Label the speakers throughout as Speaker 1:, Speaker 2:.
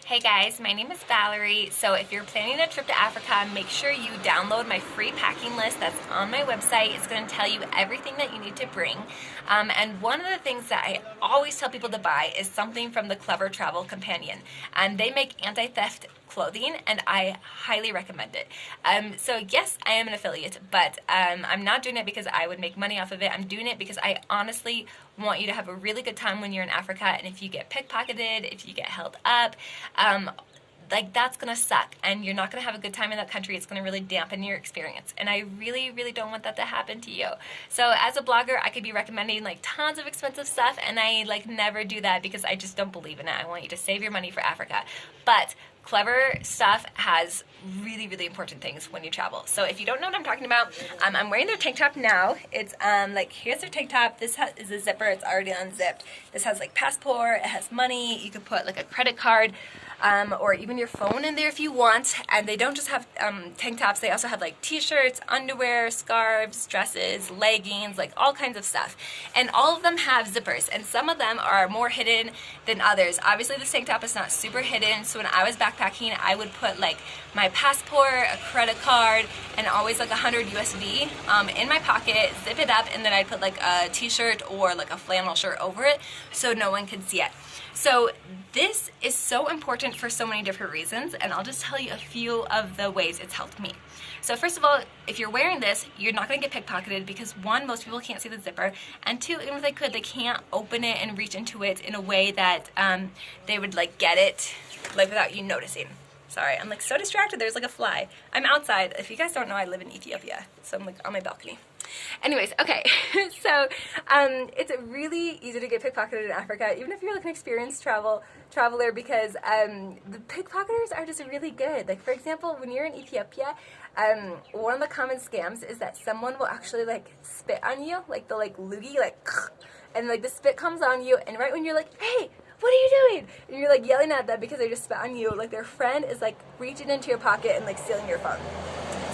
Speaker 1: Hey guys, my name is Valerie. So if you're planning a trip to Africa, make sure you download my free packing list that's on my website. It's going to tell you everything that you need to bring. And one of the things that I always tell people to buy is something from the Clever Travel Companion. And they make anti-theft clothing, and I highly recommend it. So yes, I am an affiliate, but I'm not doing it because I would make money off of it. I'm doing it because I honestly want you to have a really good time when you're in Africa, and if you get pickpocketed, if you get held up, like that's gonna suck, and you're not gonna have a good time in that country. It's gonna really dampen your experience, and I really, really don't want that to happen to you. So as a blogger, I could be recommending like tons of expensive stuff, and I like never do that because I just don't believe in it. I want you to save your money for Africa, but Clever stuff has really, really important things when you travel. So if you don't know what I'm talking about, I'm wearing their tank top now. It's like, here's their tank top. This is a zipper. It's already unzipped. This has like passport. It has money. You could put like a credit card, or even your phone in there if you want. And they don't just have tank tops. They also have like t-shirts, underwear, scarves, dresses, leggings, like all kinds of stuff. And all of them have zippers, and some of them are more hidden than others. Obviously this tank top is not super hidden, so when I was backpacking, I would put like my passport, a credit card, and always like 100 USD in my pocket, zip it up, and then I'd put like a t-shirt or like a flannel shirt over it so no one could see it. So this is so important for so many different reasons, and I'll just tell you a few of the ways it's helped me. So first of all, if you're wearing this, you're not going to get pickpocketed because one, most people can't see the zipper, and two, even if they could, they can't open it and reach into it in a way that they would like get it like without you noticing. Sorry, I'm like so distracted, there's like a fly. I'm outside. If you guys don't know, I live in Ethiopia, so I'm like on my balcony. Anyways, okay, so it's really easy to get pickpocketed in Africa, even if you're like an experienced traveler, because the pickpocketers are just really good. Like for example, when you're in Ethiopia, one of the common scams is that someone will actually like spit on you, like the like loogie, like, and like the spit comes on you, and right when you're like, hey, what are you doing? And you're like yelling at them because they just spit on you, like their friend is like reaching into your pocket and like stealing your phone.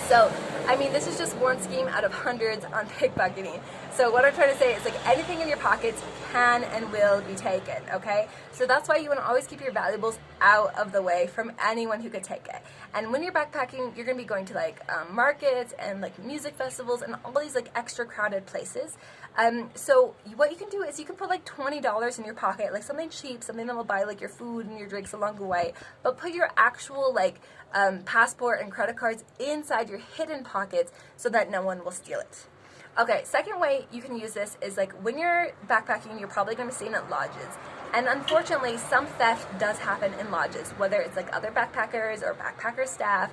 Speaker 1: So, I mean, this is just one scheme out of hundreds on pickpocketing. So what I'm trying to say is like anything in your pockets can and will be taken, okay? So that's why you want to always keep your valuables out of the way from anyone who could take it. And when you're backpacking, you're going to be going to like markets and like music festivals and all these like extra crowded places. So what you can do is you can put like $20 in your pocket, like something cheap, something that will buy like your food and your drinks along the way, but put your actual like passport and credit cards inside your hidden pockets so that no one will steal it. Okay, second way you can use this is like when you're backpacking, you're probably going to be staying at lodges. And unfortunately, some theft does happen in lodges, whether it's like other backpackers or backpacker staff.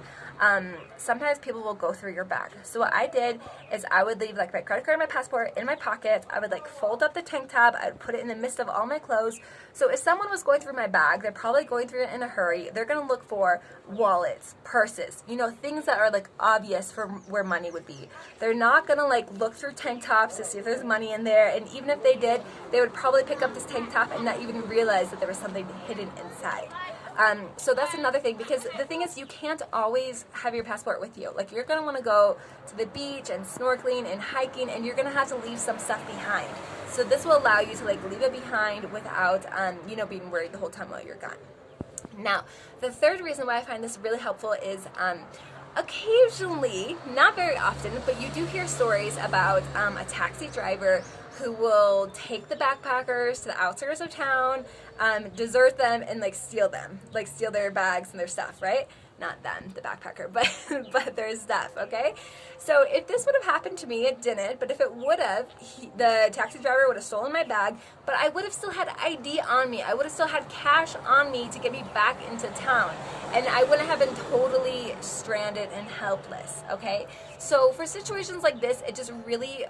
Speaker 1: Sometimes people will go through your bag. So what I did is I would leave like my credit card and my passport in my pocket. I would like fold up the tank top. I would put it in the midst of all my clothes. So if someone was going through my bag, they're probably going through it in a hurry. They're going to look for wallets, purses, you know, things that are like obvious for where money would be. They're not going to like look through tank tops to see if there's money in there. And even if they did, they would probably pick up this tank top and not even realize that there was something hidden inside. So that's another thing, because the thing is you can't always have your passport with you. Like you're going to want to go to the beach and snorkeling and hiking, and you're going to have to leave some stuff behind. So this will allow you to like leave it behind without, you know, being worried the whole time while you're gone. Now, the third reason why I find this really helpful is occasionally, not very often, but you do hear stories about a taxi driver who will take the backpackers to the outskirts of town, desert them, and like steal their bags and their stuff, right? Not them, the backpacker, but their stuff, okay? So if this would have happened to me, it didn't, but if it would have, the taxi driver would have stolen my bag, but I would have still had ID on me. I would have still had cash on me to get me back into town, and I wouldn't have been totally stranded and helpless, okay? So for situations like this, it just really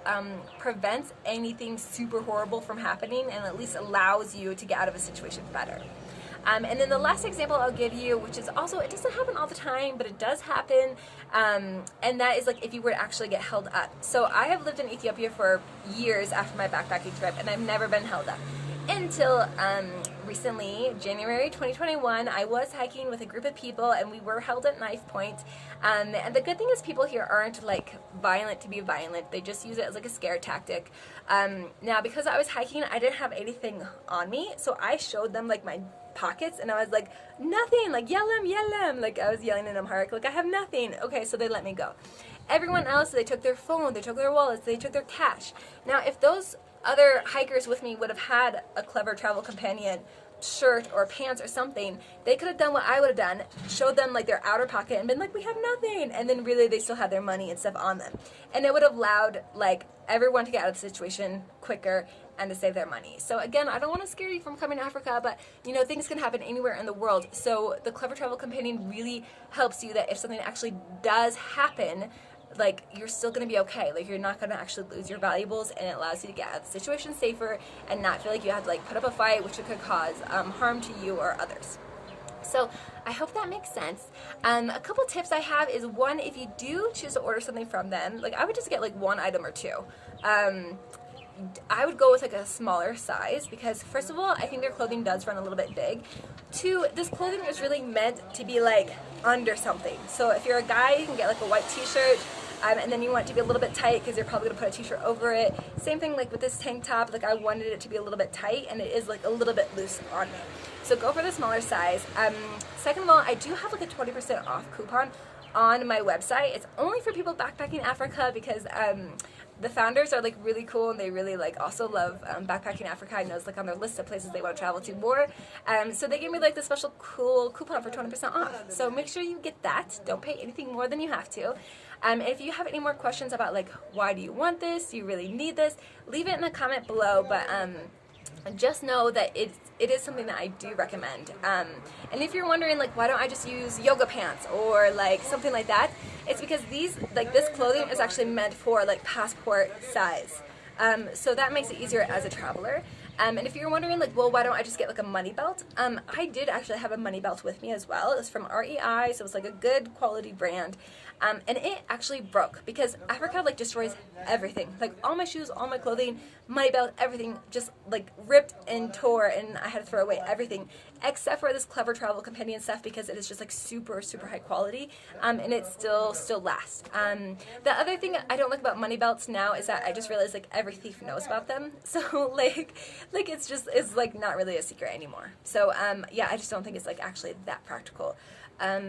Speaker 1: prevents anything super horrible from happening, and at least allows you to get out of a situation better. And then the last example I'll give you, which is also, it doesn't happen all the time, but it does happen, and that is like if you were to actually get held up. So I have lived in Ethiopia for years after my backpacking trip, and I've never been held up. Until recently, January 2021, I was hiking with a group of people, and we were held at knife point. And the good thing is people here aren't like violent to be violent. They just use it as like a scare tactic. Now, because I was hiking, I didn't have anything on me, so I showed them like my
Speaker 2: pockets, and I was like, nothing, like, yellem, like, I was yelling in Amharic, like, I have nothing. Okay, so they let me go. Everyone else, they took their phone, they took their wallets, they took their cash. Now, if those other hikers with me would have had a Clever Travel Companion shirt or pants or something, they could have done what I would have done, showed them like their outer pocket and been like, we have nothing, and then really they still had their money and stuff on them, and it would have allowed like everyone to get out of the situation quicker and to save their money. So again, I don't want to scare you from coming to Africa, but you know, things can happen anywhere in the world. So the Clever Travel Companion really helps you that if something actually does happen, like, you're still going to be okay. Like, you're not going to actually lose your valuables, and it allows you to get out of the situation safer and not feel like you have to like put up a fight, which could cause harm to you or others. So I hope that makes sense. A couple tips I have is, one, if you do choose to order something from them, like, I would just get like one item or two. I would go with like a smaller size because, first of all, I think their clothing does run a little bit big. Two, this clothing is really meant to be like under something. So if you're a guy, you can get like a white t-shirt, and then you want it to be a little bit tight because you're probably going to put a t-shirt over it. Same thing like with this tank top, like I wanted it to be a little bit tight, and it is like a little bit loose on me. So go for the smaller size. Second of all, I do have like a 20% off coupon on my website. It's only for people backpacking Africa because the founders are like really cool, and they really like also love backpacking Africa. I know it's like on their list of places they want to travel to more. So they gave me like the special cool coupon for 20% off. So make sure you get that. Don't pay anything more than you have to. If you have any more questions about like, why do you want this? Do you really need this? Leave it in the comment below. But just know that it is something that I do recommend. And if you're wondering like, why don't I just use yoga pants or like something like that, it's because this clothing is actually meant for like passport size. So that makes it easier as a traveler. And if you're wondering like, well, why don't I just get like a money belt? I did actually have a money belt with me as well. It was from REI, so it was like a good quality brand. And it actually broke because Africa like destroys everything. Like all my shoes, all my clothing, money belt, everything just like ripped and tore, and I had to throw away everything except for this Clever Travel Companion stuff because it is just like super, super high quality, and it still lasts. The other thing I don't like about money belts now is that I just realized like every thief knows about them. So like it's like not really a secret anymore. So yeah, I just don't think it's like actually that practical.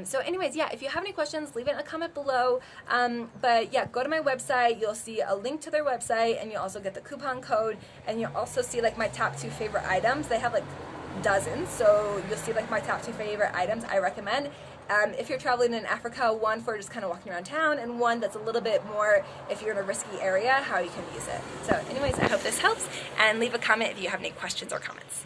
Speaker 2: So anyways, yeah, if you have any questions, leave it in a comment below. But yeah, go to my website. You'll see a link to their website, and you'll also get the coupon code, and you'll also see like my top 2 favorite items. They have like dozens, so you'll see like my top 2 favorite items I recommend. If you're traveling in Africa, one for just kind of walking around town, and one that's a little bit more if you're in a risky area, how you can use it. So anyways, I hope this helps, and leave a comment if you have any questions or comments.